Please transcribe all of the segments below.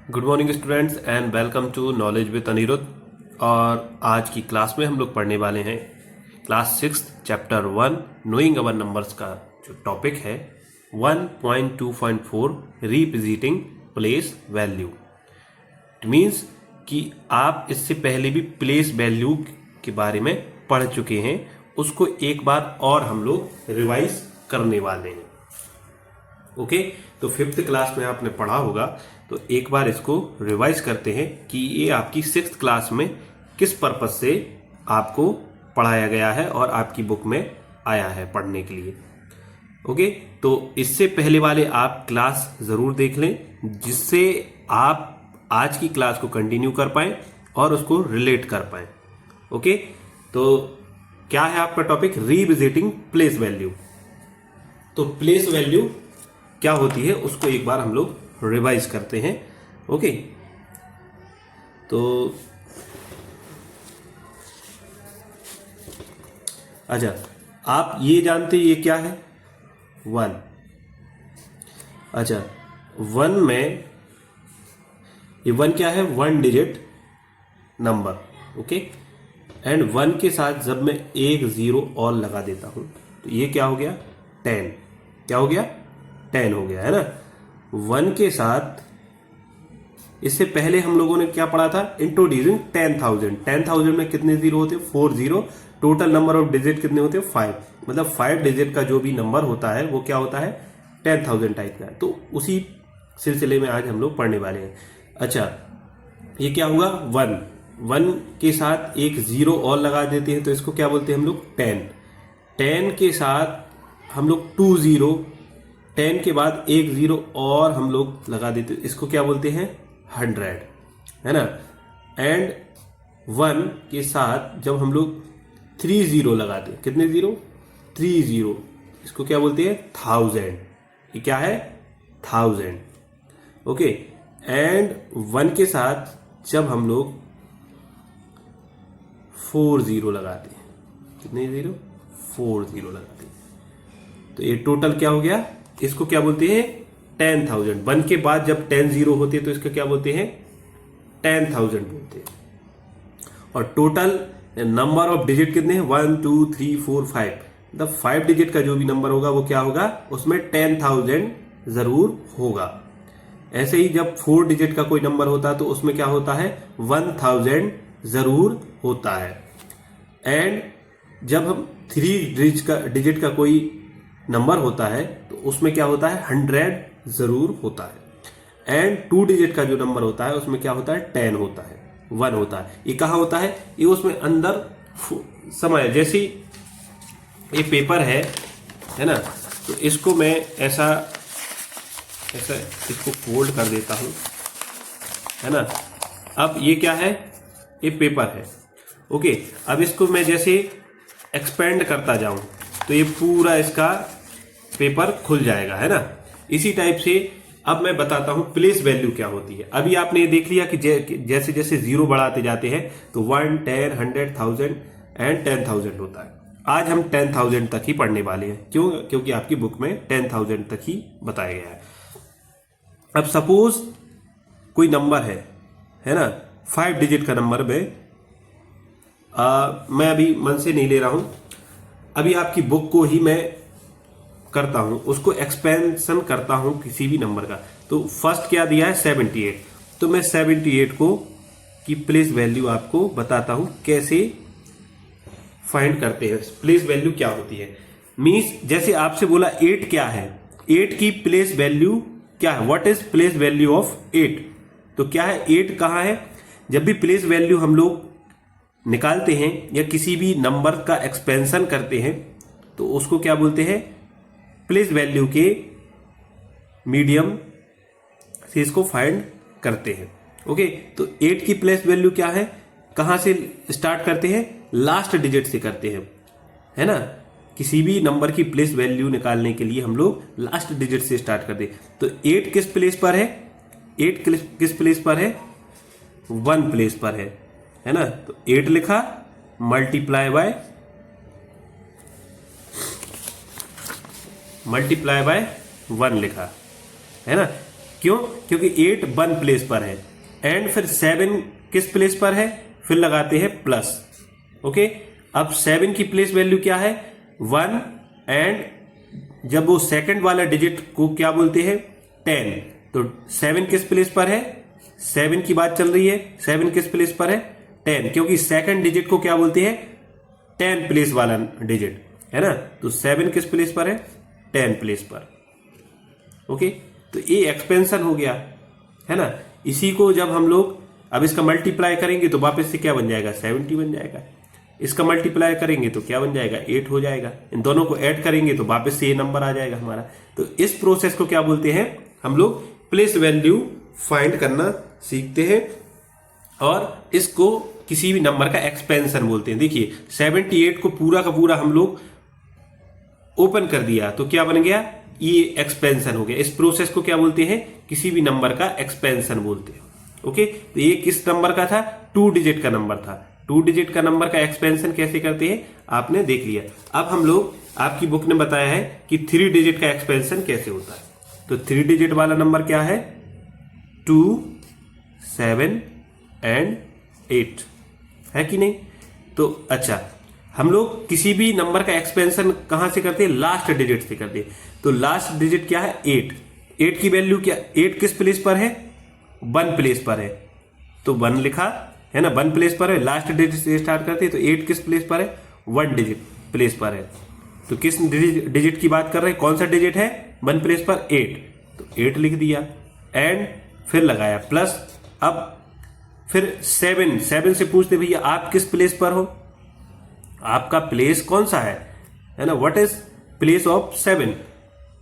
Good morning students and welcome to knowledge with Aniruddh. और आज की क्लास में हम लोग पढ़ने वाले हैं क्लास 6 चैप्टर 1 नोइंग अवर नंबर्स का जो टॉपिक है 1.2.4 revisiting place value. It means कि आप इससे पहले भी प्लेस वैल्यू के बारे में पढ़ चुके हैं, उसको एक बार और हम लोग रिवाइज करने वाले हैं। ओके, तो 5th क्लास में आपने पढ़ा होगा, तो एक बार इसको रिवाइज करते हैं कि ये आपकी 6th क्लास में किस पर्पज से आपको पढ़ाया गया है और आपकी बुक में आया है पढ़ने के लिए। ओके, तो इससे पहले वाले आप क्लास जरूर देख लें, जिससे आप आज की क्लास को कंटिन्यू कर पाएं और उसको रिलेट कर पाएं। ओके, तो क्या है आपका टॉपिक? Revisiting place value. तो प्लेस वैल्यू क्या होती है उसको एक बार हम लोग रिवाइज करते हैं। ओके, तो अच्छा, आप ये जानते ये क्या है? 1। अच्छा, 1 में ये 1 क्या है? 1 डिजिट नंबर। ओके, एंड 1 के साथ जब मैं एक 0 और लगा देता हूं तो ये क्या हो गया? 10। क्या हो गया? 10 हो गया, है ना। 1 के साथ इससे पहले हम लोगों ने क्या पढ़ा था? इंट्रोड्यूसिंग 10,000। 10,000 में कितने जीरो होते? 4 zero. Total number of digit कितने होते? 5। मतलब 5 डिजिट का जो भी नंबर होता है वो क्या होता है? 10,000 टाइप का है। तो उसी सिलसिले में आज हम लोग पढ़ने वाले हैं। अच्छा, ये क्या हुआ? 1 के साथ एक 0 और लगा देते हैं तो इसको क्या बोलते हैं हम लोग? 10। 10 के साथ हम लोग 2 0, 10 के बाद एक 0 और हम लोग लगा देते हैं, इसको क्या बोलते हैं? 100, है ना। एंड 1 के साथ जब हम लोग 3 0 लगाते हैं, कितने 0? 3 0, इसको क्या बोलते हैं? 1000। ये क्या है? 1000। ओके, एंड 1 के साथ जब हम लोग 4 0 लगाते हैं, कितने 0? 4 0 लगाते हैं, तो ये टोटल क्या हो गया? इसको क्या बोलते हैं? 10,000। 1 के बाद जब 10 0 होते हैं तो इसको क्या बोलते हैं? 10,000 बोलते हैं। और टोटल नंबर ऑफ डिजिट कितने हैं? 1 2 3 4 5। मतलब 5 डिजिट का जो भी नंबर होगा वो क्या होगा? उसमें 10,000 जरूर होगा। ऐसे ही जब 4 डिजिट का कोई नंबर होता है तो उसमें क्या होता है? 1000 जरूर होता है। एंड जब हम 3 डिजिट का कोई नंबर होता है तो उसमें क्या होता है? 100 जरूर होता है। एंड 2 डिजिट का जो नंबर होता है उसमें क्या होता है? 10 होता है, 1 होता है। ये कहाँ होता है? ये उसमें अंदर समय, जैसे ये पेपर है ना, तो इसको मैं ऐसा इसको फोल्ड कर देता हूं, है ना। अब ये क्या है? ये पेपर है। ओके, अब इसको मैं जैसे एक्सपेंड करता जाऊं तो ये पूरा इसका पेपर खुल जाएगा, है ना। इसी टाइप से अब मैं बताता हूं प्लेस वैल्यू क्या होती है। अभी आपने ये देख लिया कि जैसे जैसे 0 बढ़ाते जाते हैं तो 1 10 100 1000 एंड 10,000 होता है। आज हम 10,000 तक ही पढ़ने वाले हैं। क्यों? क्योंकि आपकी बुक में 10,000 तक ही बताया गया है। अब सपोज कोई नंबर है ना, 5 डिजिट का नंबर में मैं अभी मन से नहीं ले रहा हूं, अभी आपकी बुक को ही मैं करता हूं, उसको एक्सपेंशन करता हूं किसी भी नंबर का। तो फर्स्ट क्या दिया है? 78। तो मैं 78 को की प्लेस वैल्यू आपको बताता हूं कैसे फाइंड करते हैं। प्लेस वैल्यू क्या होती है? मींस जैसे आपसे बोला 8 क्या है, 8 की प्लेस वैल्यू क्या है? What is place value of 8? तो क्या है? 8 कहां है? जब भी प्लेस वैल्यू हम लोग निकालते हैं या किसी भी नंबर का एक्सपेंशन करते हैं तो उसको क्या बोलते हैं? प्लेस वैल्यू के मीडियम से इसको फाइंड करते हैं। ओके, तो 8 की प्लेस वैल्यू क्या है? कहां से स्टार्ट करते हैं? लास्ट डिजिट से करते हैं, है ना। किसी भी नंबर की प्लेस वैल्यू निकालने के लिए हम लोग लास्ट डिजिट से स्टार्ट करते हैं। तो 8 किस प्लेस पर है? 8 किस प्लेस पर है? 1 प्लेस पर है ना। तो 8 लिखा, मल्टीप्लाई बाय 1 लिखा, है ना। क्यों? क्योंकि 8 वन प्लेस पर है एंड फिर 7 किस प्लेस पर है, फिर लगाते हैं प्लस। ओके, अब 7 की प्लेस वैल्यू क्या है 1 एंड जब वो सेकंड वाला डिजिट को क्या बोलते हैं 10, तो 7 किस प्लेस पर है, 7 की बात चल रही है, 7 किस प्लेस पर है 10, क्योंकि सेकंड डिजिट को क्या बोलते हैं 10 प्लेस वाला डिजिट है ना, तो 7 किस प्लेस पर है 10 प्लेस पर। ओके, तो ये एक्सपेंशन हो गया है ना। इसी को जब हम लोग अब इसका मल्टीप्लाई करेंगे तो वापस से क्या बन जाएगा 70 बन जाएगा। इसका मल्टीप्लाई करेंगे तो क्या बन जाएगा 8 हो जाएगा। इन दोनों को ऐड करेंगे तो वापस से ये नंबर आ जाएगा हमारा। तो इस प्रोसेस को क्या बोलते हैं हम लोग प्लेस वैल्यू फाइंड करना सीखते हैं और इसको किसी भी नंबर का एक्सपेंशन बोलते हैं। देखिए 78 को पूरा का पूरा हम लोग ओपन कर दिया तो क्या बन गया, ये एक्सपेंशन हो गया। इस प्रोसेस को क्या बोलते हैं, किसी भी नंबर का एक्सपेंशन बोलते हैं। ओके, तो ये किस नंबर का था, 2 डिजिट का नंबर था। 2 डिजिट का नंबर का एक्सपेंशन कैसे करते हैं आपने देख लिया। अब हम लोग, आपकी बुक ने बताया है कि 3 डिजिट का एक्सपेंशन कैसे होता है। तो 3 डिजिट वाला नंबर क्या है 2, 7 एंड 8 है कि नहीं। तो अच्छा, हम लोग किसी भी नंबर का एक्सपेंशन कहां से करते हैं, लास्ट डिजिट से करते हैं। तो लास्ट डिजिट क्या है 8। 8 की वैल्यू क्या, 8 किस प्लेस पर है 1 प्लेस पर है, तो 1 लिखा है ना, 1 प्लेस पर है। लास्ट डिजिट से स्टार्ट करते हैं तो 8 किस प्लेस पर है 1 डिजिट प्लेस पर है। तो किस डिजिट की बात कर रहे हैं, कौन सा डिजिट है 1 प्लेस पर 8, तो 8 लिख दिया एंड फिर लगाया प्लस। अब फिर 7 से पूछते भैया आप किस प्लेस पर हो, आपका प्लेस कौन सा है ना, व्हाट इज प्लेस ऑफ 7,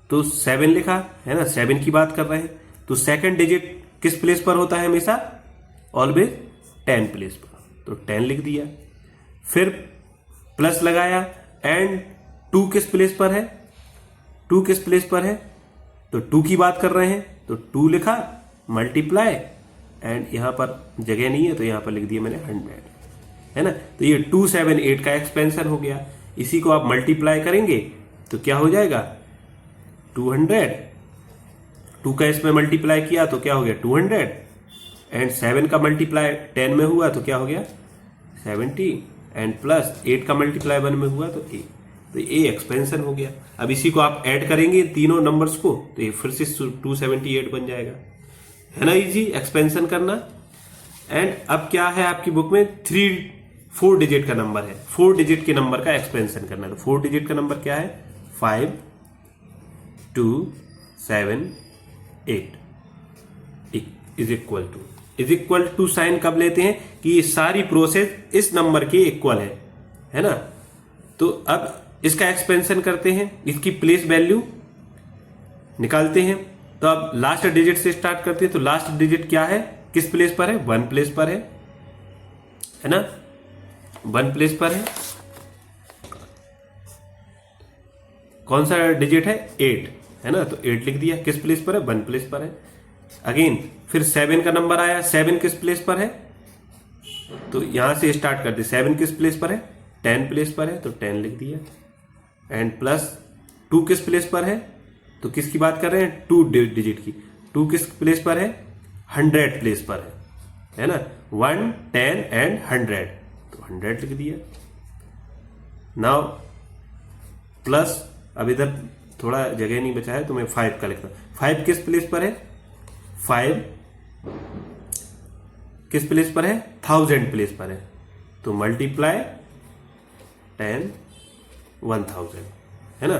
तो 7 लिखा है ना, 7 की बात कर रहे हैं। तो सेकंड डिजिट किस प्लेस पर होता है हमेशा, ऑलवेज 10 प्लेस पर, तो 10 लिख दिया। फिर प्लस लगाया एंड 2 किस प्लेस पर है, 2 किस प्लेस पर है, तो 2 की बात कर रहे हैं तो 2 लिखा, मल्टीप्लाई एंड यहां पर जगह नहीं है तो यहां पर लिख दिया मैंने 100 है ना। तो ये 278 का एक्सपेंशन हो गया। इसी को आप मल्टीप्लाई करेंगे तो क्या हो जाएगा 200, 2 का इसमें मल्टीप्लाई किया तो क्या हो गया 200 एंड 7 का मल्टीप्लाई 10 में हुआ तो क्या हो गया 70 एंड प्लस 8 का मल्टीप्लाई 1 में हुआ तो 8, तो ये एक्सपेंशन हो गया। अब इसी को आप ऐड करेंगे तीनों नंबर्स को तो ये फिर से 278 बन जाएगा, है ना, इजी एक्सपेंशन करना। एंड अब क्या है आपकी बुक में 4 डिजिट का नंबर है, 4 डिजिट के नंबर का एक्सपेंशन करना है। तो 4 डिजिट का नंबर क्या है 5, 2, 7, 8 इज इक्वल टू साइन कब लेते हैं कि ये सारी प्रोसेस इस नंबर के इक्वल है ना। तो अब इसका एक्सपेंशन करते हैं, इसकी प्लेस वैल्यू निकालते हैं। तो अब लास्ट डिजिट से स्टार्ट करते हैं। तो लास्ट डिजिट क्या है, किस प्लेस पर है 1 प्लेस पर है ना, 1 प्लेस पर है। कौन सा डिजिट है 8 है ना, तो 8 लिख दिया। किस प्लेस पर है 1 प्लेस पर है। अगेन फिर 7 का नंबर आया, 7 किस प्लेस पर है, तो यहां से स्टार्ट करते 7 किस प्लेस पर है 10 प्लेस पर है, तो 10 लिख दिया एंड प्लस 2 किस प्लेस पर है, तो किसकी बात कर रहे हैं 2 डिजिट की। 2 किस प्लेस पर है 100 प्लेस पर है ना, 1, 10 एंड 100, तो 100 लिख दिया। नाउ प्लस, अब इधर थोड़ा जगह नहीं बचा है तो मैं 5 का लिखता हूं। 5 किस प्लेस पर है 5 किस प्लेस पर है 1000 प्लेस पर है, तो मल्टीप्लाई 10 1000 है ना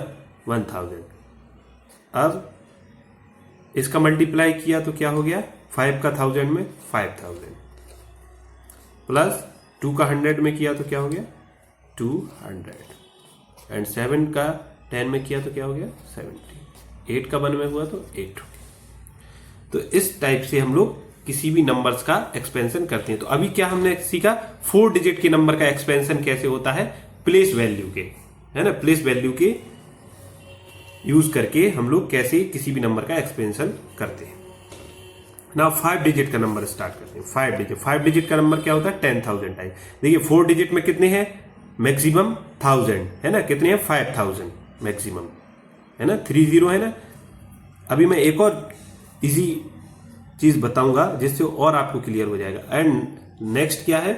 1000। अब इसका मल्टीप्लाई किया तो क्या हो गया 5 का 1000 में 5000 प्लस 2 का 100 में किया तो क्या हो गया 200 एंड 7 का 10 में किया तो क्या हो गया 70, 8 का 1 में हुआ तो 8 हो गया। तो इस टाइप से हम लोग किसी भी नंबर्स का एक्सपेंशन करते हैं। तो अभी क्या हमने सीखा 4 डिजिट के नंबर का एक्सपेंशन कैसे होता है प्लेस वैल्यू के, है ना, प्लेस वैल्यू के यूज करके हम लोग कैसे किसी भी नंबर का एक्सपेंशन करते हैं। नाउ 5 डिजिट का नंबर स्टार्ट करते हैं। 5 डिजिट का नंबर क्या होता है 10,000 टाइप। देखिए 4 डिजिट में कितने हैं मैक्सिमम 1000 है ना, कितने हैं 5000 मैक्सिमम है ना, 30 है ना। अभी मैं एक और इजी चीज बताऊंगा जिससे और आपको क्लियर हो जाएगा। एंड नेक्स्ट क्या है,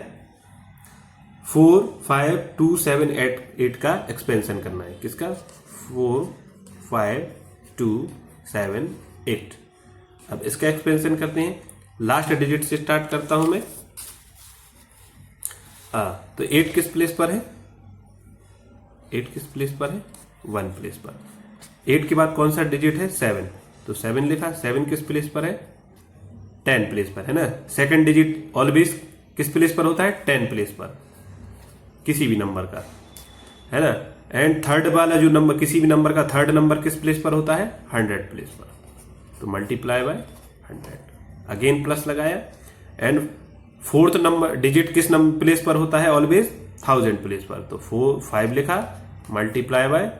4, 5, 2, 7, 8 का एक्सपेंशन करना है। किसका? 4, 5, 2, 7, 8। अब इसका एक्सपेंशन करते हैं। लास्ट डिजिट से स्टार्ट करता हूं मैं। तो 8 किस प्लेस पर है? 8 किस प्लेस पर है? 1 प्लेस पर। 8 के बाद कौन सा डिजिट है? 7, तो 7 लिखा। 7 किस प्लेस पर है? 10 प्लेस पर, है ना। सेकंड डिजिट ऑलवेज किस प्लेस पर होता है? 10 प्लेस पर, किसी भी नंबर का, है ना। एंड थर्ड वाला जो नंबर, किसी भी नंबर का थर्ड नंबर किस प्लेस पर होता है? 100 प्लेस पर, तो मल्टीप्लाई बाय 100। अगेन प्लस लगाया। एंड फोर्थ नंबर डिजिट किस नंबर प्लेस पर होता है? ऑलवेज 1000 प्लेस पर, तो 5 लिखा, मल्टीप्लाई बाय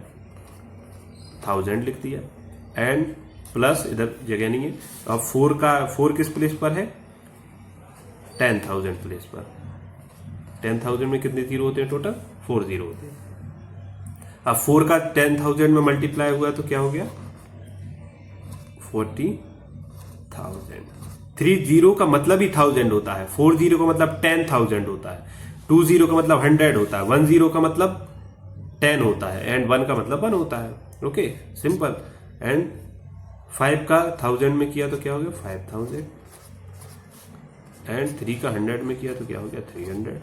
1000 लिख दिया। एंड प्लस, इधर जगह नहीं है। अब 4 किस प्लेस पर है? 10,000 प्लेस पर। 10,000 में कितने जीरो होते हैं टोटल? 4 जीरो होते हैं। अब 4 का 10,000 में मल्टीप्लाई हुआ तो क्या हो गया? 40,000। 3 जीरो का मतलब ही 1000 होता है, 4 जीरो का मतलब 10,000 होता है, 2 जीरो का मतलब 100 होता है, 1 जीरो का मतलब 10 होता है, एंड 1 का मतलब 1 होता है। Okay, simple. एंड 5 का 1000 में किया तो क्या हो गया? 5000। एंड 3 का 100 में किया तो क्या हो गया? 300।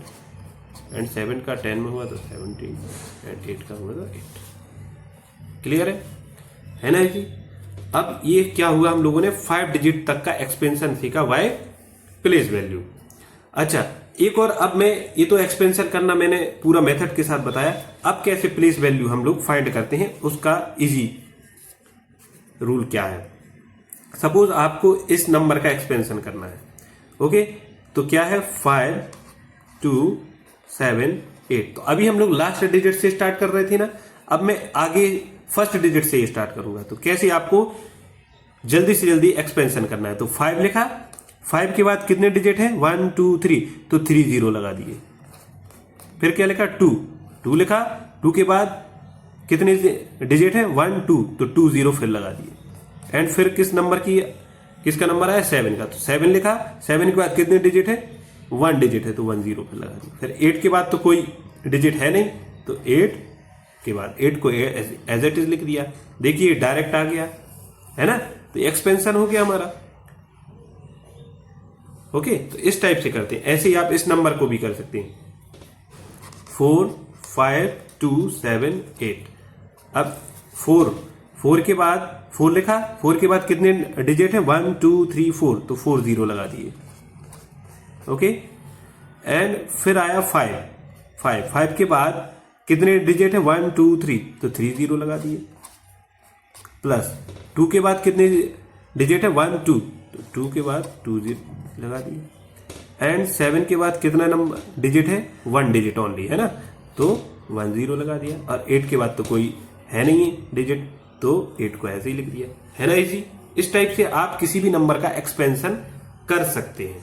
एंड 7 का 10 में हुआ तो 70। एंड 8 का हुआ तो 8। क्लियर है ना जी। अब ये क्या हुआ, हम लोगों ने 5 डिजिट तक का एक्सपेंशन सीखा बाय प्लेस वैल्यू। अच्छा, एक और, अब मैं ये तो एक्सपेंशन करना मैंने पूरा मेथड के साथ बताया। अब कैसे प्लेस वैल्यू हम लोग फाइंड करते हैं, उसका इजी रूल क्या है। सपोज आपको इस नंबर का एक्सपेंशन करना है। ओके, तो क्या है? 5, 2, 7, 8। तो अभी हम लोग लास्ट डिजिट से स्टार्ट कर रहे थे ना, अब मैं आगे फर्स्ट डिजिट से ही स्टार्ट करूंगा। तो कैसे आपको जल्दी से जल्दी एक्सपेंशन करना है, तो 5 लिखा। 5 के बाद कितने डिजिट है? 1, 2, 3, तो 3 जीरो लगा दिए। फिर क्या लिखा? 2 लिखा। 2 के बाद कितने डिजिट है? 1, 2, तो 2 जीरो फिर लगा दिए। एंड फिर किसका नंबर आया? 7 का, तो 7 लिखा। 7 के बाद कितने डिजिट है? 1 डिजिट है, तो 1 जीरो फिर लगा दिया। फिर 8 के बाद तो कोई डिजिट है नहीं, तो 8 के बाद 8 को एज इट इज लिख दिया। देखिए डायरेक्ट आ गया, है ना। तो एक्सपेंशन हो गया हमारा। ओके, तो इस टाइप से करते हैं। ऐसे ही आप इस नंबर को भी कर सकते हैं। 4, 5, 2, 7, 8। अब 4 के बाद 4 लिखा। 4 के बाद कितने डिजिट है? 1, 2, 3, 4, तो 4 जीरो लगा दिए। ओके, एंड फिर आया 5 के बाद कितने डिजिट है? 1, 2, 3, तो 3 जीरो लगा दिए। प्लस 2 के बाद कितने डिजिट है? 1, 2, तो 2 के बाद 2 जीरो लगा दिए। एंड 7 के बाद कितना नंबर डिजिट है? 1 डिजिट ओनली, है ना, तो 1 जीरो लगा दिया। और 8 के बाद तो कोई है नहीं डिजिट, तो 8 को ऐसे ही लिख दिया, है ना इजी। इस टाइप से आप किसी भी नंबर का एक्सपेंशन कर सकते हैं।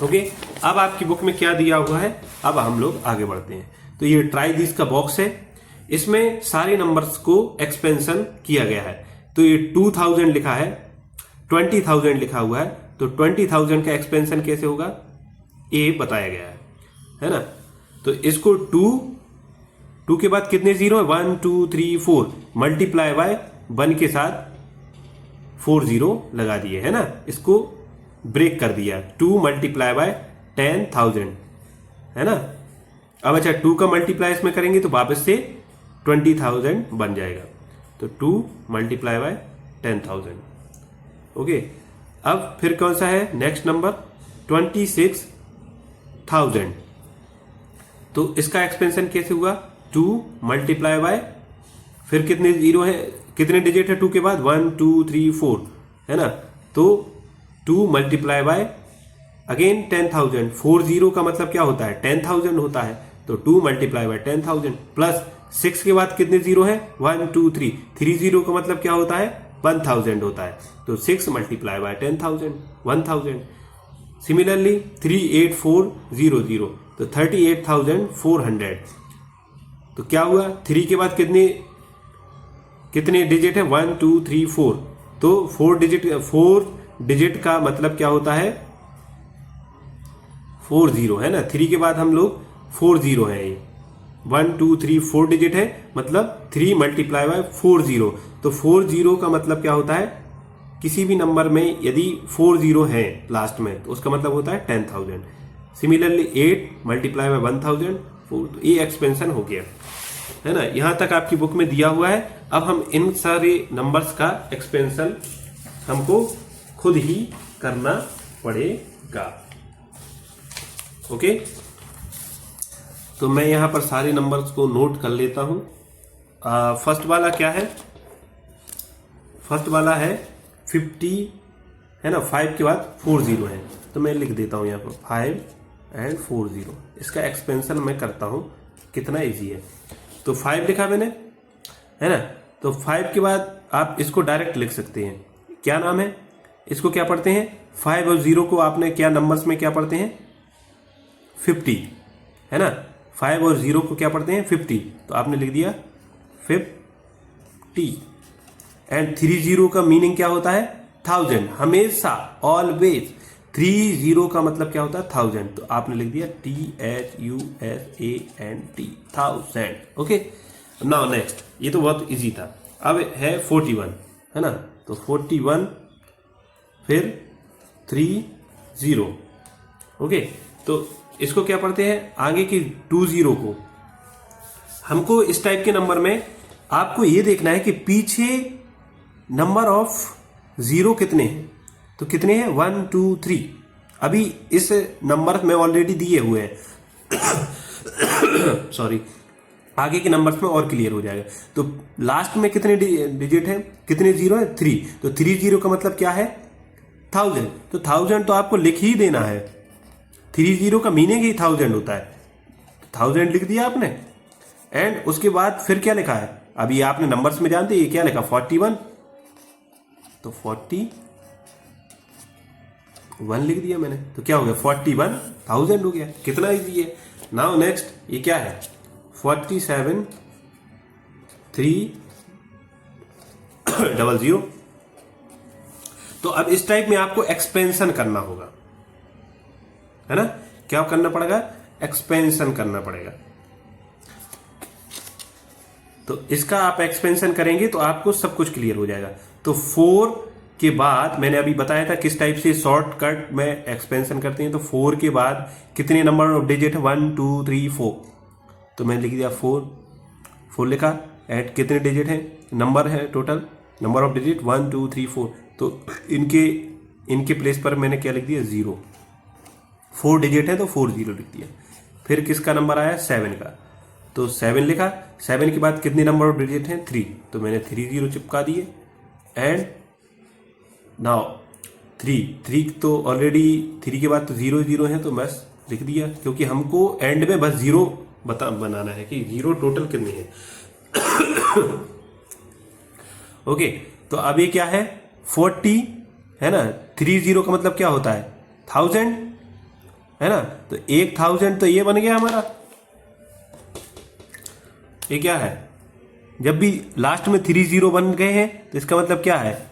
ओके, अब आपकी बुक में क्या दिया हुआ है, अब हम लोग आगे बढ़ते हैं। तो ये ट्राई दिस का बॉक्स है, इसमें सारे नंबर्स को एक्सपेंशन किया गया है। तो ये 2000 लिखा है, 20,000 लिखा हुआ है, तो 20,000 का एक्सपेंशन कैसे होगा ये बताया गया है ना। तो इसको 2 के बाद कितने जीरो है? 1, 2, 3, 4, मल्टीप्लाई बाय 1 के साथ 4 जीरो लगा दिए, है ना। इसको ब्रेक कर दिया। 2 मल्टीप्लाई बाय 10,000, है ना। अब अच्छा, 2 का मल्टीप्लाई इसमें करेंगे तो वापस से 20,000 बन जाएगा। तो 2 मल्टीप्लाई बाय 10,000। ओके, अब फिर कौन सा है नेक्स्ट नंबर? 26,000। तो इसका एक्सपेंशन कैसे हुआ? 2 मल्टीप्लाई बाय, फिर कितने जीरो है, कितने डिजिट है 2 के बाद? 1, 2, 3, 4, है ना। तो 2 मल्टीप्लाई बाय अगेन 10,000। 4 जीरो का मतलब क्या होता है? 10,000 होता है, तो 2 मल्टीप्लाई बाय 10,000 प्लस 6 के बाद कितने जीरो है? 1, 2, 3, 3 जीरो का मतलब क्या होता है? 1000 होता है, तो 6 मल्टीप्लाई बाय 10,000, 1000। सिमिलरली 38400, तो 38,400। तो क्या हुआ? 3 के बाद कितने डिजिट है? 1, 2, 3, 4, तो 4 डिजिट का मतलब क्या होता है, 40 है ना। 3 के बाद हम लोग 40 है, ये 1 2 3 4 डिजिट है, मतलब 3 मल्टीप्लाई बाय 40। तो 40 का मतलब क्या होता है, किसी भी नंबर में यदि 40 है लास्ट में तो उसका मतलब होता है 10,000। सिमिलरली 8 मल्टीप्लाई बाय 1000, तो ये एक्सपेंशन हो गया, है ना। यहां तक आपकी बुक में दिया हुआ है। अब हम इन सारे नंबर्स का एक्सपेंशन हमको खुद ही करना पड़ेगा। ओके, तो मैं यहां पर सारे नंबर्स को नोट कर लेता हूं। फर्स्ट वाला क्या है, फर्स्ट वाला है 50, है ना। 5 के बाद 40 है, तो मैं लिख देता हूं यहां पर 5 एंड 40। इसका एक्सपेंशन मैं करता हूं, कितना इजी है। तो 5 लिखा मैंने, है ना। तो 5 के बाद आप इसको डायरेक्ट लिख सकते हैं। क्या नाम है, इसको क्या पढ़ते हैं, 5 और 0 को आपने क्या नंबर्स में क्या पढ़ते हैं, 50, है ना। 5 और 0 को क्या पढ़ते हैं, 50, तो आपने लिख दिया 50। एंड 30 का मीनिंग क्या होता है, 1000, हमेशा, ऑलवेज। 30 का मतलब क्या होता है, 1000, तो आपने लिख दिया THUSANT, 1000। ओके, नाउ नेक्स्ट, ये तो बहुत इजी था। अब है 41, है ना। तो 41 फिर 30। ओके, तो इसको क्या पढ़ते हैं, आगे की 20 को। हमको इस टाइप के नंबर में आपको ये देखना है कि पीछे नंबर ऑफ 0 कितने हैं। तो कितने हैं, 1 2 3। अभी इस नंबर में ऑलरेडी दिए हुए हैं सॉरी, आगे के नंबर्स में और क्लियर हो जाएगा। तो लास्ट में कितने डिजिट हैं, कितने 0 है, 3। तो 30 का मतलब क्या है, 1000। तो 1000 तो आपको लिख ही देना है, 30 का मीनिंग ही 1000 होता है। 1000 लिख दिया आपने, एंड उसके बाद फिर क्या लिखा है, अभी आपने नंबर्स में जानते ये क्या लिखा, 41, तो 41 लिख दिया मैंने, तो क्या हो गया, 41,000 हो गया। कितना इजी है। नाउ नेक्स्ट, ये क्या है, 47,300। तो अब इस टाइप में आपको एक्सपेंशन करना होगा, है ना। क्या करना पड़ेगा, एक्सपेंशन करना पड़ेगा। तो इसका आप एक्सपेंशन करेंगे तो आपको सब कुछ क्लियर हो जाएगा। तो 4 के बाद मैंने अभी बताया था किस टाइप से शॉर्टकट में एक्सपेंशन करते हैं। तो 4 के बाद कितने नंबर ऑफ डिजिट है, 1 2 3 4। तो मैंने लिख दिया 4 लिखा, एट कितने डिजिट है, नंबर है टोटल, नंबर ऑफ डिजिट 1 2 3 4। तो इनके प्लेस पर मैंने क्या लिख दिया, 0। 4 डिजिट है तो 40 लिख दिया। फिर किसका नंबर आया, 7 का, तो 7 लिखा। 7 के बाद कितने नंबर ऑफ डिजिट हैं, 3, तो मैंने 30 चिपका दिए। एंड नाउ 3 तो ऑलरेडी 3 के बाद तो 0 है, तो बस लिख दिया, क्योंकि हमको एंड में बस 0 बनाना है कि 0 टोटल कितने हैं ओके, तो अब ये क्या है, 40, है ना। 30 का मतलब क्या होता है, 1000, है ना। तो 1000 तो ये बन गया हमारा। ये क्या है, जब भी लास्ट में 30 बन गए हैं तो इसका मतलब क्या है,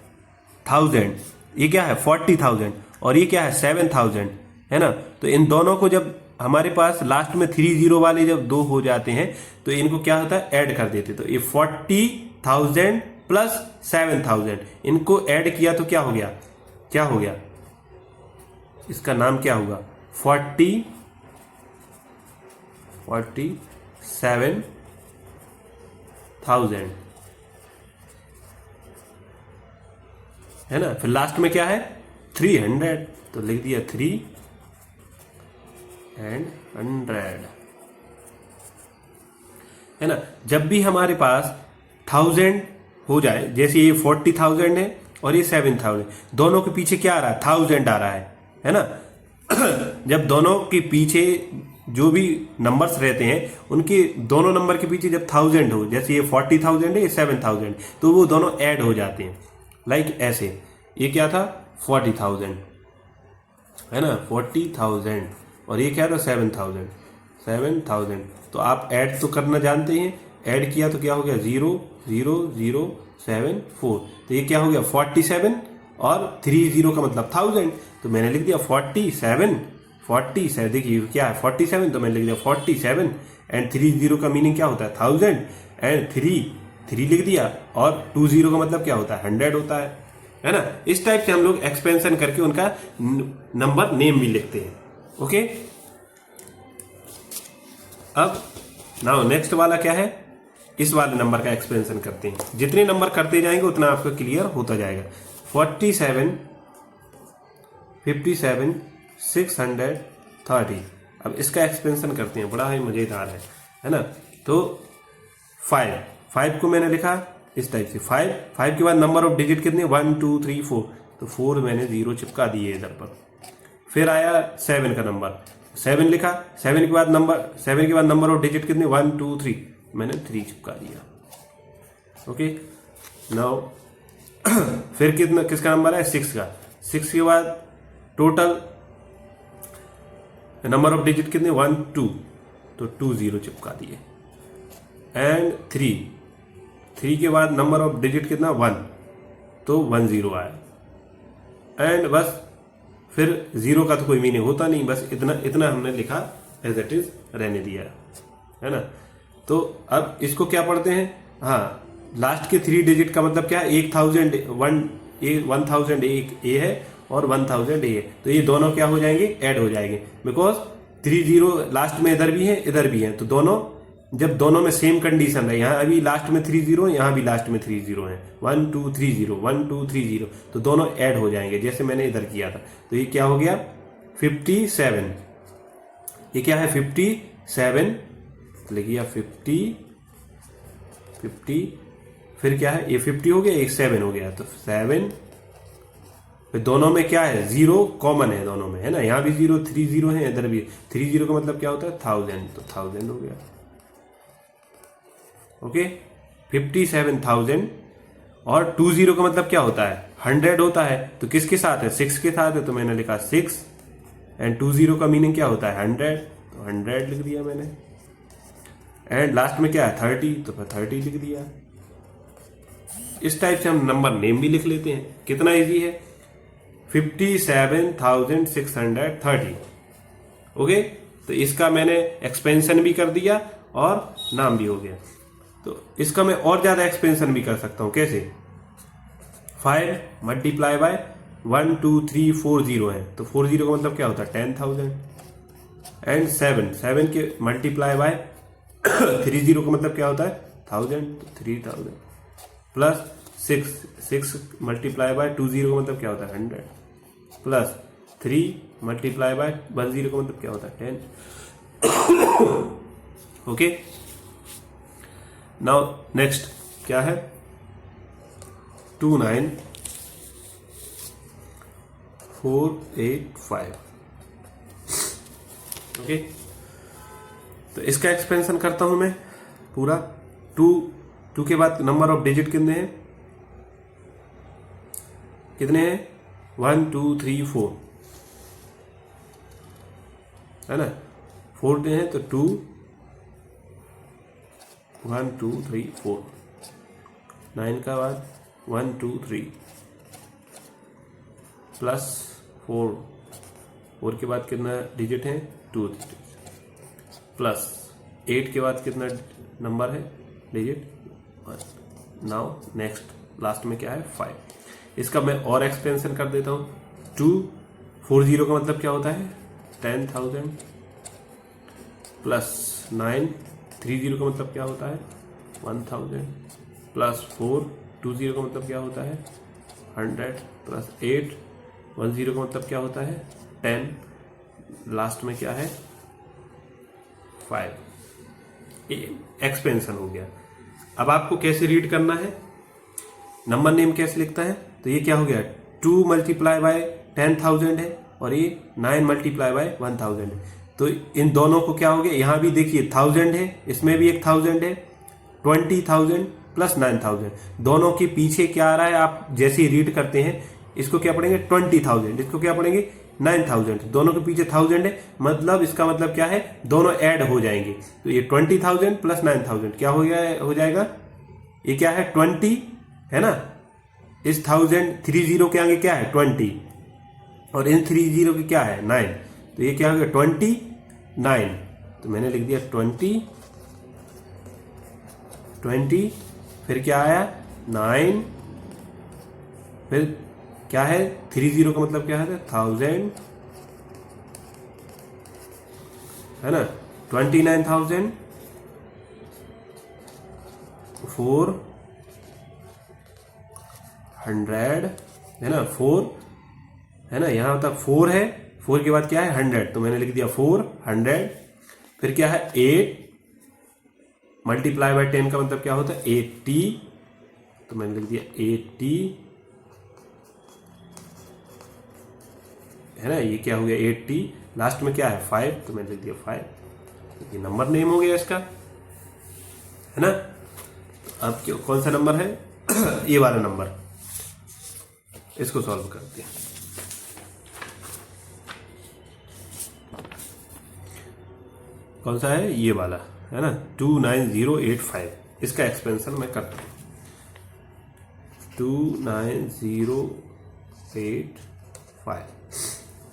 1000। ये क्या है, 40,000, और ये क्या है, 7000, है ना। तो इन दोनों को जब हमारे पास लास्ट में 30 वाले जब 2 हो जाते हैं तो इनको क्या होता है, ऐड कर देते। तो ये 40,000 प्लस 7,000, इनको ऐड किया तो क्या हो गया, क्या हो गया, इसका नाम क्या होगा, 47,000, है ना। फिर लास्ट में क्या है, 300, तो लिख दिया 300, है ना। जब भी हमारे पास 1000 हो जाए, जैसे ये 40,000 है और ये 7,000, दोनों के पीछे क्या आ रहा है, 1000 आ रहा है ना। जब दोनों के पीछे जो भी नंबर्स रहते हैं उनके दोनों नंबर के पीछे जब 1000 हो, जैसे ये 40,000 है, ये 7,000, तो वो दोनों ऐड हो जाते हैं, लाइक ऐसे। ये क्या था, 40,000, है ना, 40,000, और ये क्या था, 7,000। तो आप ऐड तो करना जानते हैं, ऐड किया तो क्या हो गया, 0 0 0 7 4, तो ये क्या हो गया, 47, और 30 का मतलब 1000, तो मैंने लिख दिया 47, देखिए क्या है 47, तो मैंने लिख दिया 47 एंड 30 का मीनिंग क्या होता है 1000 एंड 3 लिख दिया, और 20 का मतलब क्या होता है 100 होता है ना। इस टाइप से हम लोग एक्सपेंशन करके उनका नंबर नेम भी लिखते हैं। ओके, अब नाउ नेक्स्ट वाला क्या है, इस वाले नंबर का एक्सपेंशन करते हैं। जितने नंबर करते जाएंगे उतना आपका क्लियर होता जाएगा। 47, 57, 630। अब इसका एक्सपेंशन करते हैं, बड़ा ही मजेदार है ना। तो 5 को मैंने लिखा इस टाइप से, 5 के बाद नंबर ऑफ डिजिट कितने 1 2 3 4, तो 4 मैंने 0 चिपका दिए इधर पर। फिर आया 7 का नंबर, 7 लिखा, 7 के बाद नंबर ऑफ डिजिट कितने 1 2 3, मैंने 3 चिपका दिया। ओके, नाउ फिर किसका नंबर है 6 का, 6 के बाद टोटल नंबर ऑफ डिजिट कितने 1 2, तो 2 0 चिपका दिए। एंड 3 के बाद नंबर ऑफ डिजिट कितना 1, तो 1 0 आया। एंड बस फिर 0 का तो कोई मीनिंग होता नहीं, बस इतना हमने लिखा एज इट इज रहने दिया है ना। तो अब इसको क्या पढ़ते हैं, हाँ लास्ट के 3 डिजिट का मतलब क्या है 1000, 1000 एक ए है और 1000 ए है, तो ये दोनों क्या हो जाएंगे ऐड हो जाएंगे, बिकॉज 30 लास्ट में इधर भी है, तो दोनों जब दोनों में सेम कंडीशन है, यहाँ अभी लास्ट में 30, यहाँ भी लास्ट में 30 है, 1 2 3 0 1 2 3 0, तो दोनों ऐड हो जाएंगे जैसे मैंने इधर किया था। तो ये क्या हो गया 57, ये क्या है 57, लिखिए 50, फिर क्या है ये 50 हो गया, एक 7 हो गया, तो 7, फिर दोनों में क्या है 0 कॉमन है दोनों में, है ना, यहाँ भी 0 30 है, इधर भी 30 का मतलब क्या होता है 1000, तो 1000 हो गया। ओके, 57,000 और 20 का मतलब क्या होता है 100 होता है, तो किसके साथ है 6 के साथ है, तो मैंने लिखा 6 एंड 20 का मीनिंग क्या होता है 100, तो 100 लिख दिया मैंने। एंड लास्ट में क्या है 30, तो फिर 30 लिख दिया। इस टाइप से हम नंबर नेम भी लिख लेते हैं, कितना इजी है 57,630। ओके, तो इसका मैंने एक्सपेंशन भी कर दिया और नाम भी हो गया। तो इसका मैं और ज्यादा एक्सपेंशन भी कर सकता हूं, कैसे 5 मल्टीप्लाई बाय 1 2 3 4 0 है, तो 40 का मतलब क्या होता है 10,000। एंड 7 के मल्टीप्लाई बाय 30 का मतलब क्या होता है 1000, तो 3000 प्लस 6 मल्टीप्लाई बाय 20 का मतलब क्या होता है 100, प्लस 3 मल्टीप्लाई बाय 10 का मतलब क्या होता है 10। ओके, नाउ नेक्स्ट क्या है 29485। ओके, तो इसका एक्सपेंशन करता हूं मैं पूरा। 2 के बाद नंबर ऑफ डिजिट कितने हैं 1 2 3 4, है ना, 4 हैं तो 2 1 2 3 4, 9 का बाद 1 2 3 प्लस 4 के बाद कितना डिजिट है 2 डिजिट, प्लस 8 के बाद कितना नंबर है डिजिट 1। नाउ नेक्स्ट लास्ट में क्या है 5। इसका मैं और एक्सपेंशन कर देता हूं। 240 का मतलब क्या होता है 10,000, प्लस 930 का मतलब क्या होता है 1000, प्लस 420 का मतलब क्या होता है 100, प्लस 810 का मतलब क्या होता है 10, लास्ट में क्या है 5। एक्सपेंशन हो गया। अब आपको कैसे रीड करना है, नंबर नेम कैसे लिखता है, तो ये क्या हो गया 2 मल्टीप्लाई बाय 10,000 है और ये 9 मल्टीप्लाई बाय 1000 है, तो इन दोनों को क्या हो गया, यहां भी देखिए 1000 है, इसमें भी एक 1000 है, 20,000 प्लस 9,000, दोनों के पीछे क्या आ रहा है आप जैसे ही रीड करते हैं इसको क्या पढ़ेंगे 20,000, इसको क्या पढ़ेंगे 9,000, दोनों के पीछे 1000 है, मतलब इसका मतलब क्या है दोनों ऐड हो जाएंगे, तो ये 20,000 प्लस 9,000 क्या हो जाएगा, ये क्या है 20 है ना, इस 1030 के आगे क्या है 20, और इन 30 के क्या है 9, तो ये क्या हो गया 29। तो मैंने लिख दिया 20, फिर क्या आया 9, फिर क्या है 30 का मतलब क्या है 1000, है ना, 29,400 है ना, 4 है ना, यहाँ तक 4 है, 4 के बाद क्या है 100, तो मैंने लिख दिया 400, फिर क्या है 8 मल्टीप्लाई बाय 10 का मतलब क्या होता है 80, तो मैंने लिख दिया 80, है ना, ये क्या हो गया 80, लास्ट में क्या है 5, तो मैंने लिख दिया 5, ये नंबर नेम हो गया इसका, है ना। अब कौन सा नंबर है ये वाला नंबर, इसको सॉल्व करते हैं। कौन सा है ये वाला, है ना 29085, इसका एक्सपेंशन मैं करता हूँ 29085,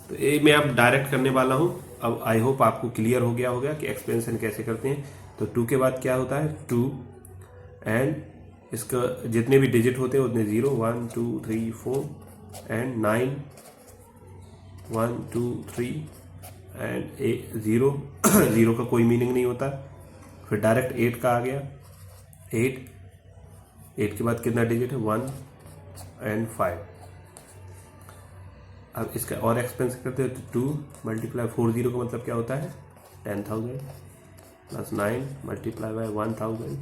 तो ये मैं अब डायरेक्ट करने वाला हूँ। अब आई होप आपको क्लियर हो गया होगा कि एक्सपेंशन कैसे करते हैं। तो 2 के बाद क्या होता है 2, एंड इसका जितने भी डिजिट होते हैं उतने 0, 1 2 3 4 एंड 9 1 2 3 एंड 0 0 का कोई मीनिंग नहीं होता। फिर डायरेक्ट 8 का आ गया, 8 के बाद कितना डिजिट है 1 एंड 5। अब इसका और एक्सपेंस करते हैं तो 2 मल्टीप्लाई 40 का मतलब क्या होता है 10,000 plus 9 multiply by 1,000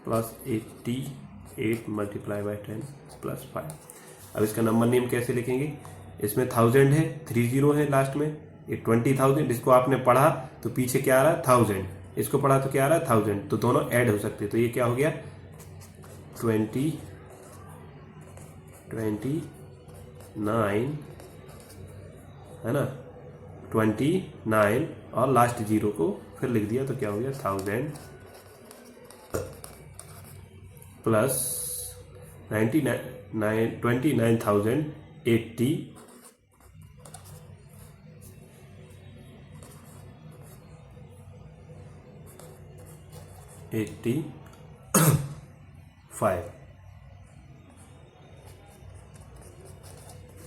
plus 88 multiply by 10 plus 5। अब इसका नंबर नेम कैसे लिखेंगे, इसमें 1000 है, 30 है लास्ट में, ये 20,000, इसको आपने पढ़ा तो पीछे क्या आ रहा है 1000, इसको पढ़ा तो क्या आ रहा है 1000, तो दोनों ऐड हो सकते हैं। तो ये क्या हो गया 29 है ना 29, और लास्ट 0 को फिर लिख दिया तो क्या हो गया 1000 प्लस 29,080 85।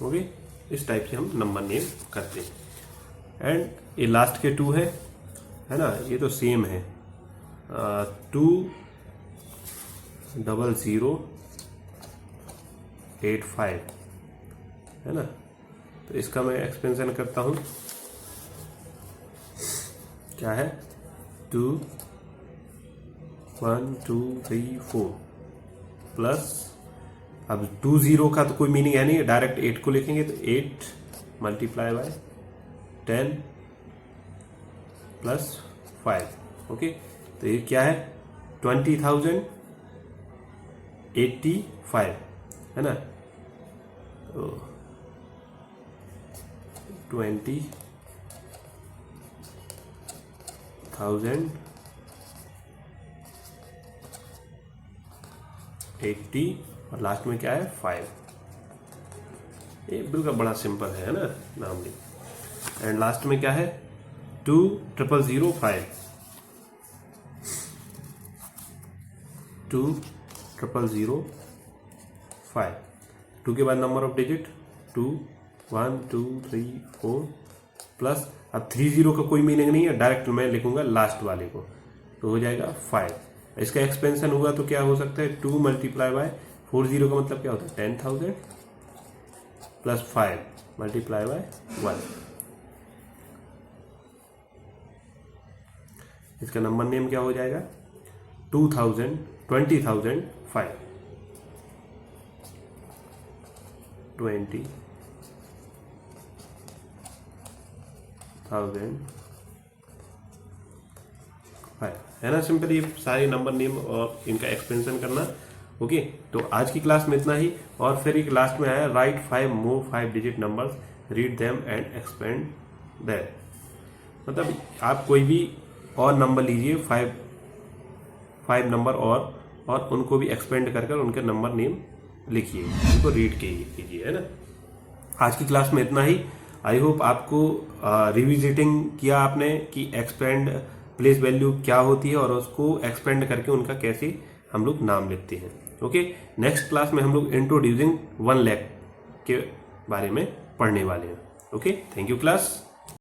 ओके, इस टाइप से हम नंबर नेम करते हैं। एंड ये लास्ट के 2 है ना, ये तो सेम है 20085, है ना। तो इसका मैं एक्सपेंशन करता हूँ, क्या है 2 1 2 3 4 प्लस, अब 20 का तो कोई मीनिंग है नहीं, डायरेक्ट 8 को लिखेंगे तो 8 मल्टीप्लाई बाय 10 प्लस 5। ओके, तो ये क्या है 20,085, है ना, तो 20,080 और लास्ट में क्या है 5। ये बिल्कुल बड़ा सिंपल है ना नाम लिख, एंड लास्ट में क्या है 2,005, 2,005, 2 के बाद नंबर ऑफ डिजिट 2 1 2 3 4 प्लस, अब 30 का कोई मीनिंग नहीं है, डायरेक्ट मैं लिखूंगा लास्ट वाले को, तो हो जाएगा 5। इसका एक्सपेंशन हुआ तो क्या हो सकता है 2 मल्टीप्लाई बाय 40 का मतलब क्या होता है 10,000 प्लस 5 मल्टीप्लाई बाय 1। इसका नंबर नेम क्या हो जाएगा 20,005 20,005, है ना सिंपल, ये सारे नंबर नेम और इनका एक्सपेंशन करना। ओके, तो आज की क्लास में इतना ही, और फिर एक लास्ट में आया right 5 more 5 digit numbers, read them and expand that. मतलब आप कोई भी और नंबर लीजिए 5 नंबर और उनको भी एक्सपेंड कर उनके नंबर नेम लिखिए, इनको रीड कीजिए, है ना। आज की क्लास में इतना ही। आई होप आपको रिविजिटिंग किया आपने कि एक्सपेंड प्लेस वैल्यू क्या होती है और उसको एक्सपेंड करके उनका कैसे हम लोग नाम लिखते हैं। ओके, नेक्स्ट क्लास में हम लोग इंट्रोड्यूसिंग 1 लाख के बारे में पढ़ने वाले हैं। Okay, thank you class.